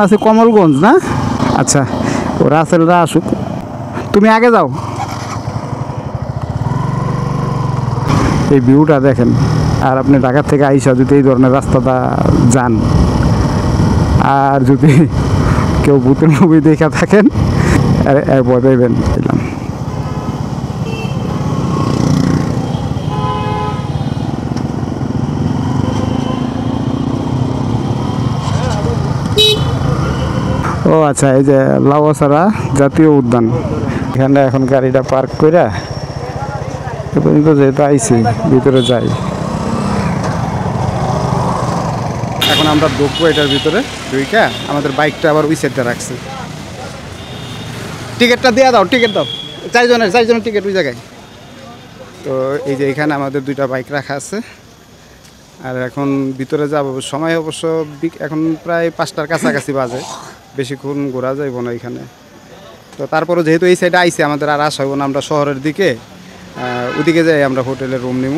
আছে কমলগঞ্জ না? আচ্ছা, ও রাসেলরা আসুক, তুমি আগে যাও। এই ভিউটা দেখেন। আর আপনি ঢাকা থেকে আইসা যদি এই ধরনের রাস্তাটা যান, আর যদি কেউ ভূতের মুভি দেখা থাকেন ভয় পাইবেন। ও আচ্ছা, এই যে লাউয়াছড়া জাতীয় উদ্যান, এখানে এখন গাড়িটা পার্ক করে পর্যন্ত যেহেতু আইছি ভিতরে যাই। এখন আমরা ঢুকবো এটার ভিতরে, ঢুইকা আমাদের বাইকটা আবার ওই সাইডটা রাখছি। টিকিটটা দিয়ে দাও, টিকিট দাও, চারজনের টিকিট ওই জায়গায়। তো এই যে এখানে আমাদের দুইটা বাইক রাখা আছে। আর এখন ভিতরে যাব, সময় অবশ্য এখন প্রায় 5টার কাছাকাছি বাজে, বেশিক্ষণ ঘোরা যাইব না এখানে। তো তারপরে যেহেতু এই সাইডে আইসি, আমাদের আর আসা হইব না, আমরা শহরের দিকে ওদিকে যাই, আমরা হোটেলে রুম নিব।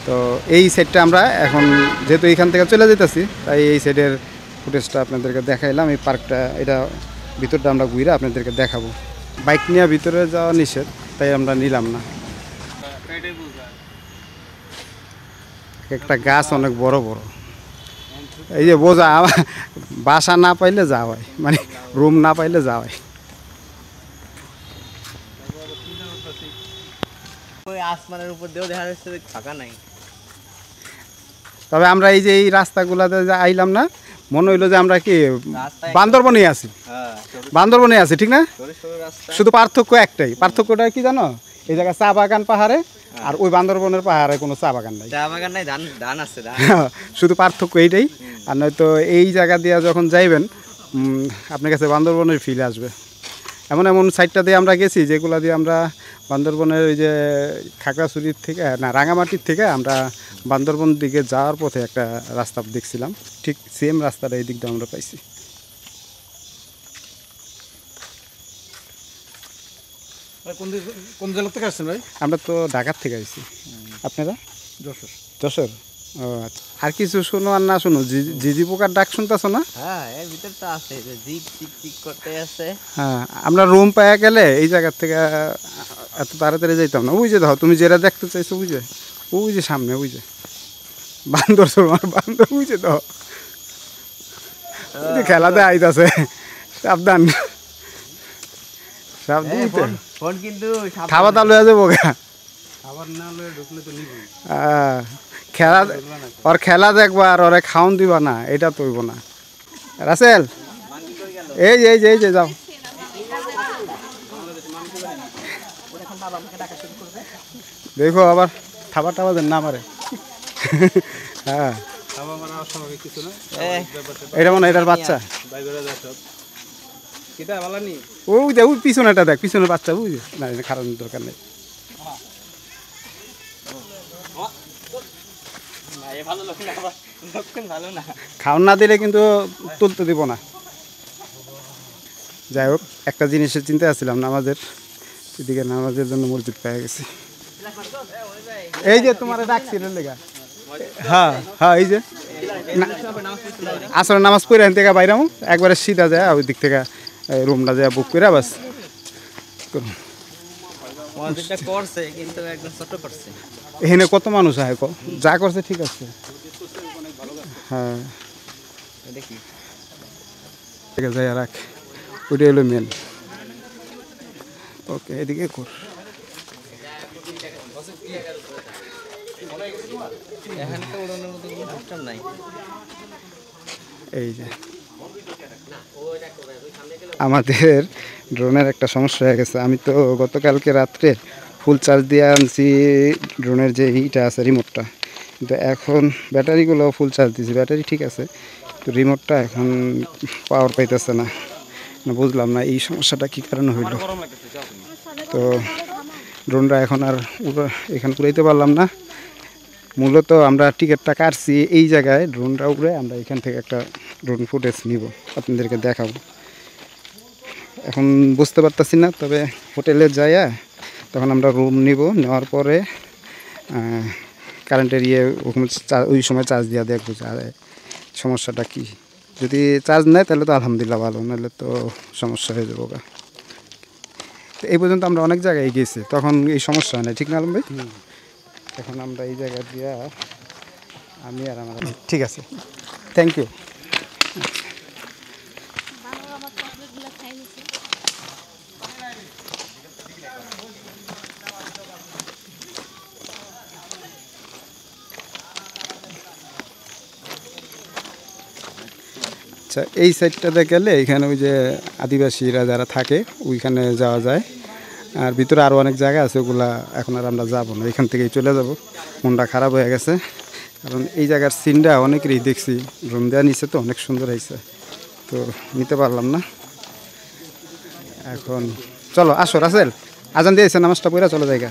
তো এই সাইডটা আমরা এখন যেহেতু এইখান থেকে চলে যেতেছি, তাই এই সাইডের ফুটেজটা আপনাদেরকে দেখাইলাম। এই পার্কটা, এটা ভিতরটা আমরা ঘুরে আপনাদেরকে দেখাবো। বাইক নিয়ে ভিতরে যাওয়া নিষেধ, তাই আমরা নিলাম না। একটা গাছ অনেক বড় বড়, এই যে বোঝা, বাসা না পাইলে যাওয়া হয়, মানে রুম না পাইলে যাওয়া হয়। আসমানের উপর দিয়েও দেখা যাচ্ছে ফাঁকা নাই। তবে আমরা এই যে এই রাস্তাগুলাতে যে আইলাম না, মনে হইলো যে আমরা কি বান্দরবনে আছি, বান্দরবনে আছি, ঠিক না? শুধু পার্থক্য একটাই, পার্থক্যটা কি জানো? এই জায়গায় চা বাগান পাহাড়ে, আর ওই বান্দরবনের পাহাড়ে কোনো চা বাগান নাই, চা বাগান নাই, ধান আছে। শুধু পার্থক্য এইটাই। আর নয়তো এই জায়গা দিয়ে যখন যাইবেন, আপনার কাছে বান্দরবনের ফিল আসবে। এমন এমন সাইডটা দিয়ে আমরা গেছি, যেগুলো দিয়ে আমরা বান্দরবনের ওই যে খাগড়াছড়ির থেকে না, রাঙামাটির থেকে আমরা বান্দরবন দিকে যাওয়ার পথে একটা রাস্তা দেখছিলাম, ঠিক সেম রাস্তাটা এই দিক দিয়ে আমরা পাইছি। কোন জেলা থেকে আসছেন ভাই? আমরা তো ঢাকার থেকে আসছি। আপনারা? যশোর। যশোর, ও আচ্ছা। আর কিছু শোনো আর না শোনো, ঝিঝি পোকার ডাক শুনতেছো না? হ্যাঁ, এর ভিতর তো আছে, জিক চিক চিক করতে আছে। হ্যাঁ, আমরা রুম পাইয়া গেলে এই জায়গার থেকে এত তাড়াতাড়ি যাইতাম না। ওই যে দেখো, তুমি যেটা দেখতে চাইছো, বুঝে ওই যে সামনে, ওই যে বান্দর, বান্দর বুঝে দাও, খেলা দেয় আইতাছে, সাবধান সাবধান। ফোন কিন্তু খাওয়া দাওয়া লয়ে যাবো গা, খাবার না লয়ে ঢুকলে তো নিবই। খেলা, ওর খেলা দেখবা আর ওরে খাওন দিবা না, এটা তো হইব না। রাসেল, এই যে এই যে এই যে যাও, দেখো আবার খাবার টাবার দেন না পারে। হ্যাঁ, এটা মানে এটার বাচ্চা, ওই দেখ, ওই পিছনেটা দেখ, পিছনের বাচ্চা, বুঝলি না, খারাপ দরকার নেই। খাওয়ান না দিলে কিন্তু তুলতে দিব না। যাই হোক, একটা জিনিসের চিন্তা আসছিলাম, নামাজের এদিকে, নামাজের জন্য মসজিদ পেয়ে গেছি। এই যে তোমার ডাকছিল লেগা, হ্যাঁ হ্যাঁ, এই যে আসলে নামাজ পড়ে থেকে বাইরাম, একবারে সিধা যায় ওই দিক থেকে রুমটা যায় বুক করে বাস। এখানে কত মানুষ আয়, যা করছে ঠিক আছে। হ্যাঁ, ঠিক আছে, রাখ, ওইটাই হলো মেন। ওকে, এদিকে কর। এই যে আমাদের ড্রোনের একটা সমস্যা হয়ে গেছে। আমি তো গতকালকে রাত্রে ফুল চার্জ দিয়ে আনছি ড্রোনের যে ইটা আছে, রিমোটটা, কিন্তু এখন ব্যাটারিগুলো ফুল চার্জ দিয়েছি, ব্যাটারি ঠিক আছে, তো রিমোটটা এখন পাওয়ার পাইতেছে না। বুঝলাম না এই সমস্যাটা কী কারণে হইল। তো ড্রোনটা এখন আর এখানে উড়াইতে পারলাম না। মূলত আমরা টিকিটটা কাটছি এই জায়গায়, ড্রোনটা উড়ে আমরা এখান থেকে একটা ড্রোন ফুটেজ নিব, আপনাদেরকে দেখাবো। এখন বুঝতে পারতেছি না, তবে হোটেলে যাইয়া তখন আমরা রুম নিব, নেওয়ার পরে কারেন্টের ওই সময় চার্জ দিয়ে দেখবো যে সমস্যাটা কী। যদি চার্জ নেয় তাহলে তো আলহামদুলিল্লাহ ভালো, নাহলে তো সমস্যা হয়ে যাবো গা। তো এই পর্যন্ত আমরা অনেক জায়গায় গেছি, তখন এই সমস্যা হয় না, ঠিক না আলম ভাই? এখন আমরা এই জায়গা দিয়া আমি আর আমার, ঠিক আছে, থ্যাংক ইউ। আচ্ছা, এই সাইডটাতে গেলে এখানে ওই যে আদিবাসীরা যারা থাকে ওইখানে যাওয়া যায়, আর ভিতরে আরও অনেক জায়গা আছে, ওগুলা এখন আর আমরা যাবো না, এখান থেকেই চলে যাব। মনটা খারাপ হয়ে গেছে, কারণ এই জায়গার সিনটা অনেকেরই দেখছি, রুম দেওয়া নিচে তো অনেক সুন্দর হয়েছে, তো নিতে পারলাম না। এখন চলো, আসো রাসেল, আজান দিয়েছে, নামাজটা পড়া চলো জায়গা।